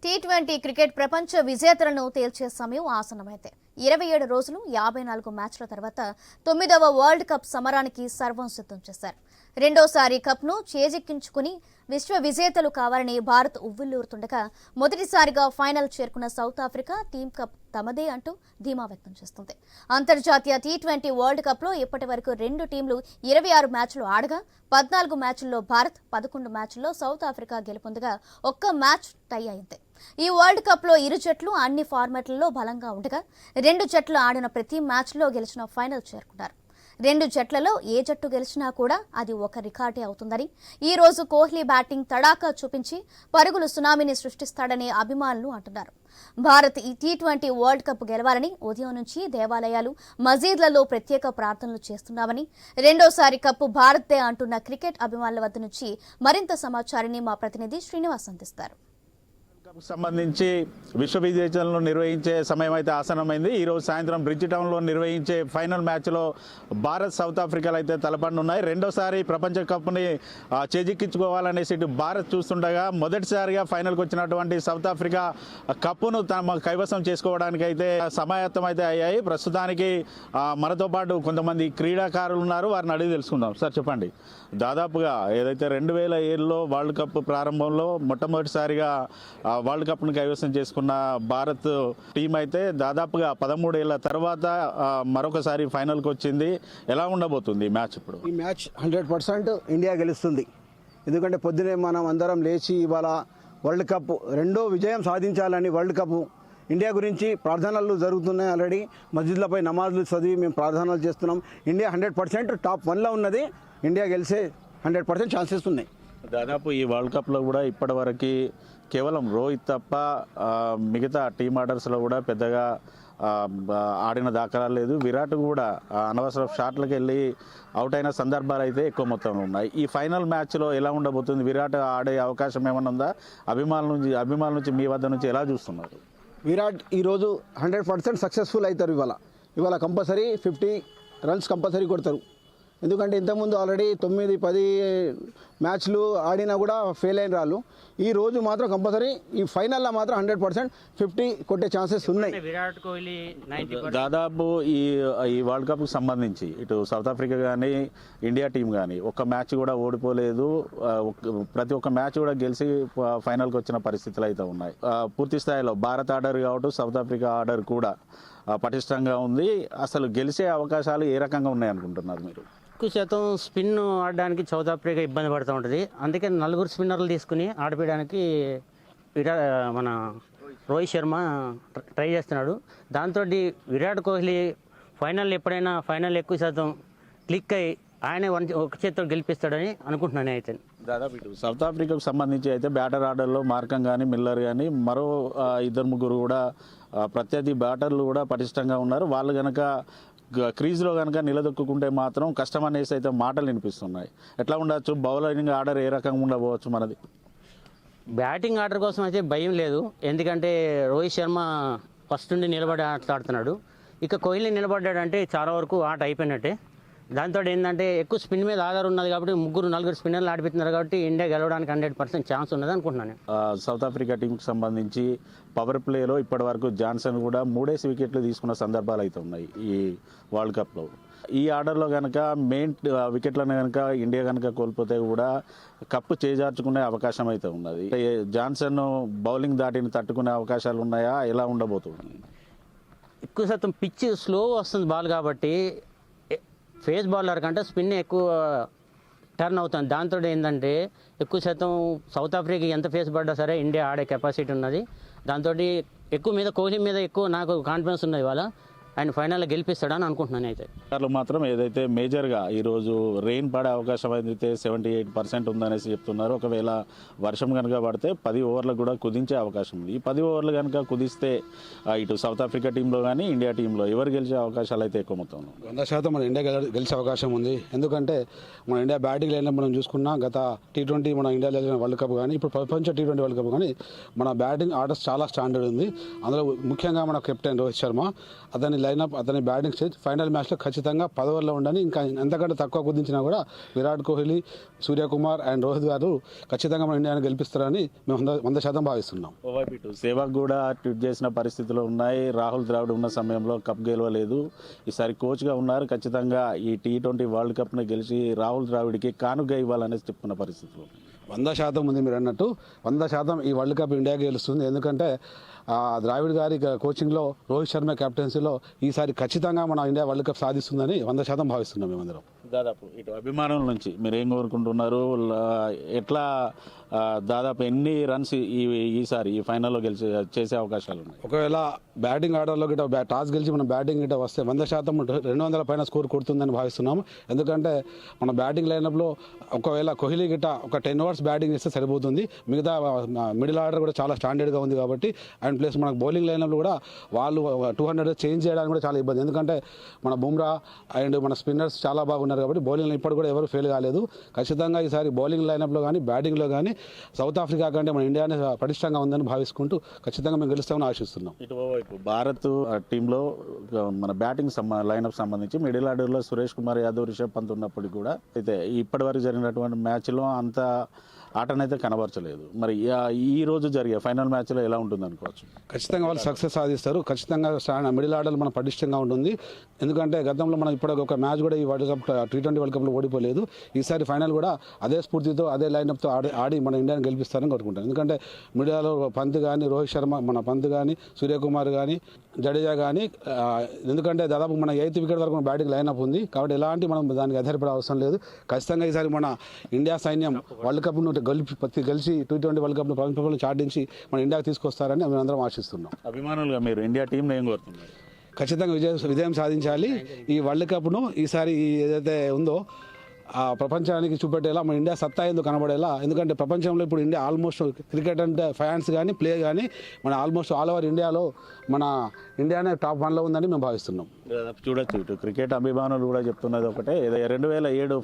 T20 cricket ప్రపంచ విజేతలను తేల్చే సమయం ఆసన్నమైతే 27 రోజులు 54 మ్యాచ్ల తర్వాత 9వ వరల్డ్ కప్ సమరానికి సర్వం సిద్ధం చేశారు. రెండోసారి కప్ను చేజిక్కించుకుని విశ్వ విజేతలు కావాలని భారత్ ఉవ్విళ్లూరుతుండగా మొదటిసారిగా ఫైనల్ చేరుకున్న సౌత్ ఆఫ్రికా టీం కప్ తమదే అంటూ ధీమా వ్యక్తం చేస్తుంది. అంతర్జాతీయ టీ20 వరల్డ్ కప్లో ఇప్పటి వరకు 2 టీంలు 26 మ్యాచ్లు ఆడగా 14 మ్యాచ్ల్లో భారత్, 11 మ్యాచ్ల్లో సౌత్ ఆఫ్రికా గెలుపొందగా ఒక్క మ్యాచ్ టై అయింది. ఈ వరల్డ్ కప్లో ఇరు జట్లు అన్ని ఫార్మాట్లలో బలంగా ఉండగా 2 జట్లు ఆడిన ప్రతి మ్యాచ్లో గెలిచిన ఫైనల్ చేరుకున్నారు. 2 జట్లలో ఏ జట్టు గెలిచినా కూడా అది ఒక రికార్డే అవుతుందని, ఈ రోజు కోహ్లీ బ్యాటింగ్ తడాకా చూపించి పరుగులు సునామీని సృష్టిస్తాడని అభిమానులు అంటున్నారు. భారత్ ఈ టీ20 వరల్డ్ కప్ గెలవాలని ఉదయం నుంచి దేవాలయాలు, మసీద్లలో ప్రత్యేక ప్రార్థనలు చేస్తున్నామని, రెండోసారి కప్పు భారత్దే అంటున్న క్రికెట్ అభిమానుల వద్ద నుంచి మరింత సమాచారాన్ని మా ప్రతినిధి శ్రీనివాస్ అందిస్తారు. సంబంధించి విశ్వ విజేతలను నిర్వహించే సమయం అయితే ఆసన్నమైంది. ఈరోజు సాయంత్రం బ్రిడ్జ్ టౌన్లో నిర్వహించే ఫైనల్ మ్యాచ్లో భారత్, సౌత్ ఆఫ్రికాలు అయితే తలపడున్నాయి. రెండోసారి ప్రపంచ కప్ని చేజిక్కించుకోవాలనేసి భారత్ చూస్తుండగా మొదటిసారిగా ఫైనల్కి వచ్చినటువంటి సౌత్ ఆఫ్రికా కప్పును తమ కైవసం చేసుకోవడానికి అయితే సమాయత్తం అయితే అయ్యాయి. ప్రస్తుతానికి మనతో పాటు కొంతమంది క్రీడాకారులు ఉన్నారు, వారిని అడిగి తెలుసుకుందాం. సార్ చెప్పండి, దాదాపుగా ఏదైతే 2007లో వరల్డ్ కప్ ప్రారంభంలో మొట్టమొదటిసారిగా వరల్డ్ కప్ను కైవసం చేసుకున్న భారత్ టీం అయితే దాదాపుగా 13 ఏళ్ల తర్వాత మరొకసారి ఫైనల్కి వచ్చింది. ఎలా ఉండబోతుంది ఈ మ్యాచ్? ఇప్పుడు ఈ మ్యాచ్ 100% ఇండియా గెలుస్తుంది. ఎందుకంటే పొద్దునే మనం అందరం లేచి ఇవాళ వరల్డ్ కప్ రెండో విజయం సాధించాలని వరల్డ్ కప్ ఇండియా గురించి ప్రార్థనలు జరుగుతున్నాయి. ఆల్రెడీ మస్జిద్లపై నమాజులు చదివి మేము ప్రార్థనలు చేస్తున్నాం. ఇండియా 100% టాప్ 1లో ఉన్నది. ఇండియా గెలిచే 100% ఛాన్సెస్ ఉన్నాయి. దాదాపు ఈ వరల్డ్ కప్లో కూడా ఇప్పటివరకు కేవలం రోహిత్ తప్ప మిగతా టీమ్ ఆర్డర్స్లో కూడా పెద్దగా ఆడిన దాఖలాలు లేదు. విరాట్ కూడా అనవసర షాట్లకు వెళ్ళి అవుట్ అయిన సందర్భాలు అయితే ఎక్కువ మొత్తంలో ఉన్నాయి. ఈ ఫైనల్ మ్యాచ్లో ఎలా ఉండబోతుంది? విరాట్ ఆడే అవకాశం ఏమన్నా ఉందా? అభిమానుల నుంచి మీ వద్ద నుంచి ఎలా చూస్తున్నారు? విరాట్ ఈరోజు 100% సక్సెస్ఫుల్ అవుతారు. ఇవాళ కంపల్సరీ 50 రన్స్ కంపల్సరీ కొడతారు. ఎందుకంటే ఇంతకుముందు ఆల్రెడీ 9-10 మ్యాచ్లు ఆడినా కూడా ఫెయిల్ అయిన వాళ్ళు. ఈ రోజు మాత్రం కంపల్సరీ ఈ ఫైనల్లో మాత్రం 100% 50 కొట్టే ఛాన్సెస్ ఉన్నాయి. విరాట్ కోహ్లీ దాదాపు ఈ వరల్డ్ కప్కి సంబంధించి ఇటు సౌత్ ఆఫ్రికా కానీ ఇండియా టీం కానీ ఒక్క మ్యాచ్ కూడా ఓడిపోలేదు. ప్రతి ఒక్క మ్యాచ్ కూడా గెలిచి ఫైనల్కి వచ్చిన పరిస్థితులు అయితే ఉన్నాయి. పూర్తి స్థాయిలో భారత్ ఆర్డర్ కావటం, సౌత్ ఆఫ్రికా ఆర్డర్ కూడా పటిష్టంగా ఉంది. అసలు గెలిచే అవకాశాలు ఏ రకంగా ఉన్నాయి అనుకుంటున్నారు మీరు? ఎక్కువ శాతం స్పిన్ ఆడడానికి సౌత్ ఆఫ్రికా ఇబ్బంది పడుతూ ఉంటుంది. అందుకే 4 స్పిన్నర్లు తీసుకుని ఆడిపించడానికి మన రోహిత్ శర్మ ట్రై చేస్తున్నాడు. దాంతో విరాట్ కోహ్లీ ఎప్పుడైనా ఫైనల్ ఎక్కువ శాతం క్లిక్ అయ్యి ఆయనే ఒక చేతితో గెలిపిస్తాడని అనుకుంటున్నాను. అయితే దాదాపు ఇటు సౌత్ ఆఫ్రికాకు సంబంధించి అయితే బ్యాటర్ ఆర్డర్లో మార్కం కానీ, మిల్లర్ కానీ, మరో 2-3 కూడా ప్రత్యర్థి బ్యాటర్లు కూడా పటిష్టంగా ఉన్నారు. వాళ్ళు కనుక క్రీజ్లో కనుక నిలదొక్కుంటే మాత్రం కష్టం అనేసి అయితే మాటలు వినిపిస్తున్నాయి. ఎట్లా ఉండొచ్చు? బౌలరింగ్ ఆర్డర్ ఏ రకంగా ఉండబోవచ్చు మనది? బ్యాటింగ్ ఆర్డర్ కోసం అయితే భయం లేదు. ఎందుకంటే రోహిత్ శర్మ ఫస్ట్ నుండి నిలబడి ఆడుతున్నాడు. ఇక కోహ్లీ నిలబడ్డాడంటే చాలా వరకు ఆట అయిపోయినట్టే. దాంతో ఏంటంటే ఎక్కువ స్పిన్ మీద ఆధారం ఉన్నది కాబట్టి 3-4 స్పిన్నర్లు ఆడిపోతున్నారు కాబట్టి ఇండియా గెలవడానికి 100% ఛాన్స్ ఉన్నది అనుకుంటున్నాను. సౌత్ ఆఫ్రికా టీంకి సంబంధించి పవర్ ప్లేలో ఇప్పటి వరకు జాన్సన్ కూడా 3 వికెట్లు తీసుకున్న సందర్భాలు అయితే ఉన్నాయి ఈ వరల్డ్ కప్లో. ఈ ఆర్డర్లో కనుక మెయిన్ వికెట్లను కనుక ఇండియా కనుక కోల్పోతే కూడా కప్పు చేజార్చుకునే అవకాశం అయితే ఉన్నది. జాన్సన్ బౌలింగ్ దాటిని తట్టుకునే అవకాశాలు ఉన్నాయా? ఎలా ఉండబోతుంది? ఎక్కువ శాతం పిచ్ స్లో వస్తుంది బాల్ కాబట్టి ఫేస్ బౌలర్ కంటే స్పిన్ ఎక్కువ టర్న్ అవుతుంది. దాంతో ఏంటంటే ఎక్కువ శాతం సౌత్ ఆఫ్రికా ఎంత ఫేస్ పడ్డా సరే ఇండియా ఆడే కెపాసిటీ ఉన్నది. దాంతో ఎక్కువ మీద కోహ్లీ మీద ఎక్కువ నాకు కాన్ఫిడెన్స్ ఉన్నది. ఇవాళ ఆయన ఫైనల్లో గెలిపిస్తాడని అనుకుంటున్నాను. అయితే మాత్రం ఏదైతే మేజర్గా ఈరోజు రెయిన్ పడే అవకాశం అయితే 78% ఉందనేసి చెప్తున్నారు. ఒకవేళ వర్షం కనుక పడితే 10 ఓవర్లకు కూడా కుదించే అవకాశం ఉంది. ఈ 10 ఓవర్లు కనుక కుదిస్తే ఇటు సౌత్ ఆఫ్రికా టీంలో కానీ ఇండియా టీంలో ఎవరు గెలిచే అవకాశాలు అయితే ఎక్కువ మొత్తంలో 100% మన ఇండియా గెలిచే అవకాశం ఉంది. ఎందుకంటే మన ఇండియా బ్యాటింగ్ లైన్లో మనం చూసుకున్నా గత టీ20 మన ఇండియాలో జరిగిన వరల్డ్ కప్ కానీ ఇప్పుడు ప్రపంచ టీ20 వరల్డ్ కప్ కానీ మన బ్యాటింగ్ ఆర్డర్స్ చాలా స్టాండర్డ్ ఉంది. అందులో ముఖ్యంగా మన కెప్టెన్ రోహిత్ శర్మ అతని లైనప్ అతని బ్యాటింగ్ స్టేజ్ ఫైనల్ మ్యాచ్లో ఖచ్చితంగా 10 ఓవర్లో ఉండని, ఇంకా ఎంతకంటే తక్కువ కుదించినా కూడా విరాట్ కోహ్లీ, సూర్యకుమార్ అండ్ రోహిత్ గారు ఖచ్చితంగా మన ఇండియాను గెలిపిస్తారని మేము 100% భావిస్తున్నాం. ఓవైపు ఇటు సేవాగ్ కూడా ట్వీట్ చేసిన పరిస్థితులు ఉన్నాయి. రాహుల్ ద్రావిడ్ ఉన్న సమయంలో కప్ గెలవలేదు, ఈసారి కోచ్గా ఉన్నారు, ఖచ్చితంగా ఈ T20 వరల్డ్ కప్ని గెలిచి రాహుల్ ద్రావిడ్కి కానుక ఇవ్వాలనేసి చెప్పుకున్న పరిస్థితులు 100% ఉంది. మీరు అన్నట్టు 100% ఈ వరల్డ్ కప్ ఇండియాకి గెలుస్తుంది. ఎందుకంటే ద్రావిడ్ గారి కోచింగ్లో, రోహిత్ శర్మ కెప్టెన్సీలో ఈసారి ఖచ్చితంగా మన ఇండియా వరల్డ్ కప్ సాధిస్తుందని 100% భావిస్తున్నాం మేమందరం. దాదాపు ఇటు అభిమానుల నుంచి మీరు ఏం కోరుకుంటున్నారు? ఎట్లా దాదాపు ఎన్ని రన్స్ ఈసారి ఈ ఫైనల్లో చేసే అవకాశాలు ఉన్నాయి? ఒకవేళ బ్యాటింగ్ ఆర్డర్లో గిట్ట టాస్ గెలిచి మనం బ్యాటింగ్ గిట్ట వస్తే 100% 200 పైన స్కోర్ కొడుతుందని భావిస్తున్నాము. ఎందుకంటే మన బ్యాటింగ్ లైనప్లో ఒకవేళ కోహ్లీ గిట్ట ఒక 10 ఓవర్స్ బ్యాటింగ్ చేస్తే సరిపోతుంది. మిగతా మిడిల్ ఆర్డర్ కూడా చాలా స్టాండర్డ్గా ఉంది కాబట్టి, అండ్ ప్లస్ మనకు బౌలింగ్ లైనప్లో కూడా వాళ్ళు 200 చేంజ్ చేయడానికి కూడా చాలా ఇబ్బంది. ఎందుకంటే మన బుమ్రా అండ్ మన స్పిన్నర్స్ చాలా బాగున్నారు కాబట్టి బౌలింగ్ ఇప్పుడు కూడా ఎవరు ఫెయిల్ కాలేదు. ఖచ్చితంగా ఈసారి బౌలింగ్ లైనప్లో కానీ బ్యాటింగ్లో కానీ సౌత్ ఆఫ్రికా కంటే మన ఇండియానే పటిష్టంగా ఉందని భావించుకుంటూ ఖచ్చితంగా మేము గెలుస్తామని ఆశిస్తున్నాం. ఇటువైపు భారత్ టీంలో మన బ్యాటింగ్ లైనప్ సంబంధించి మిడిల్ ఆర్డర్లో సురేష్ కుమార్ యాదవ్, రిషబ్ పంత్ ఉన్నప్పటికీ కూడా అయితే ఇప్పటివరకు జరిగినటువంటి మ్యాచ్లో అంత ఆటనైతే కనబరచలేదు. మరి ఈ రోజు జరిగే ఫైనల్ మ్యాచ్లో ఎలా ఉంటుంది అనుకోవచ్చు? ఖచ్చితంగా వాళ్ళు సక్సెస్ సాధిస్తారు. ఖచ్చితంగా మిడిల్ ఆర్డర్ మన పటిష్టంగా ఉంటుంది. ఎందుకంటే గతంలో మనం ఇప్పుడు ఒక మ్యాచ్ కూడా ఈ వరల్డ్ కప్ T20 వరల్డ్ కప్లో ఓడిపోలేదు. ఈసారి ఫైనల్ కూడా అదే స్ఫూర్తితో అదే లైనప్తో ఆడి మన ఇండియాని గెలిపిస్తారని కోరుకుంటాను. ఎందుకంటే మీడియాలో పంత్ కానీ, రోహిత్ శర్మ, మన పంత్ కానీ, సూర్యకుమార్ కానీ, జడేజా కానీ, ఎందుకంటే దాదాపు మన 8th వికెట్ వరకు మన బ్యాటింగ్ లైనప్ ఉంది కాబట్టి ఎలాంటి మనం దానికి ఆధారపడే అవసరం లేదు. ఖచ్చితంగా ఈసారి మన ఇండియా సైన్యం వరల్డ్ కప్ గెలిచి T20 వరల్డ్ కప్లో ప్రపంచంలో చాటించి మన ఇండియాకి తీసుకొస్తారని మేము అందరం ఆశిస్తున్నాం. అభిమానులుగా మీరు ఇండియా టీంలో ఏం కోరుతున్నారు? ఖచ్చితంగా విజయం సాధించాలి. ఈ వరల్డ్ కప్ను ఈసారి ఏదైతే ఉందో ఆ ప్రపంచానికి చూపెట్టేలా మన ఇండియా సత్తా ఎందుకు కనబడేలా. ఎందుకంటే ప్రపంచంలో ఇప్పుడు ఇండియా ఆల్మోస్ట్ క్రికెట్ అంటే ఫ్యాన్స్ కానీ ప్లే కానీ మన ఆల్మోస్ట్ ఆల్ ఓవర్ ఇండియాలో మన ఇండియానే టాప్ 1లో ఉందని మేము భావిస్తున్నాం. చూడొచ్చు ఇటు క్రికెట్ అభిమానులు కూడా చెప్తున్నది ఒకటే, 2007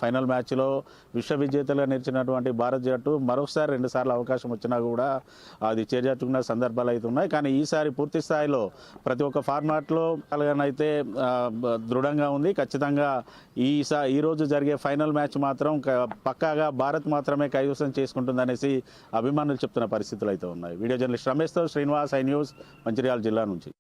ఫైనల్ మ్యాచ్లో విశ్వ విజేతలుగా నిలిచినటువంటి భారత్ జట్టు మరొకసారి 2 సార్లు అవకాశం వచ్చినా కూడా అది చేజార్చుకున్న సందర్భాలు అయితే ఉన్నాయి. కానీ ఈసారి పూర్తి స్థాయిలో ప్రతి ఒక్క ఫార్మాట్లో అయితే దృఢంగా ఉంది. ఖచ్చితంగా ఈ రోజు జరిగే ఫైనల్ మ్యాచ్ మాత్రం పక్కాగా భారత్ మాత్రమే కైవసం చేసుకుంటుందనేసి అభిమానులు చెప్తున్న పరిస్థితులు అయితే ఉన్నాయి. వీడియో జర్నలిస్ట్ రమేష్తో శ్రీనివాస్, ఐ న్యూస్, మంచిర్యాల జిల్లా నుంచి.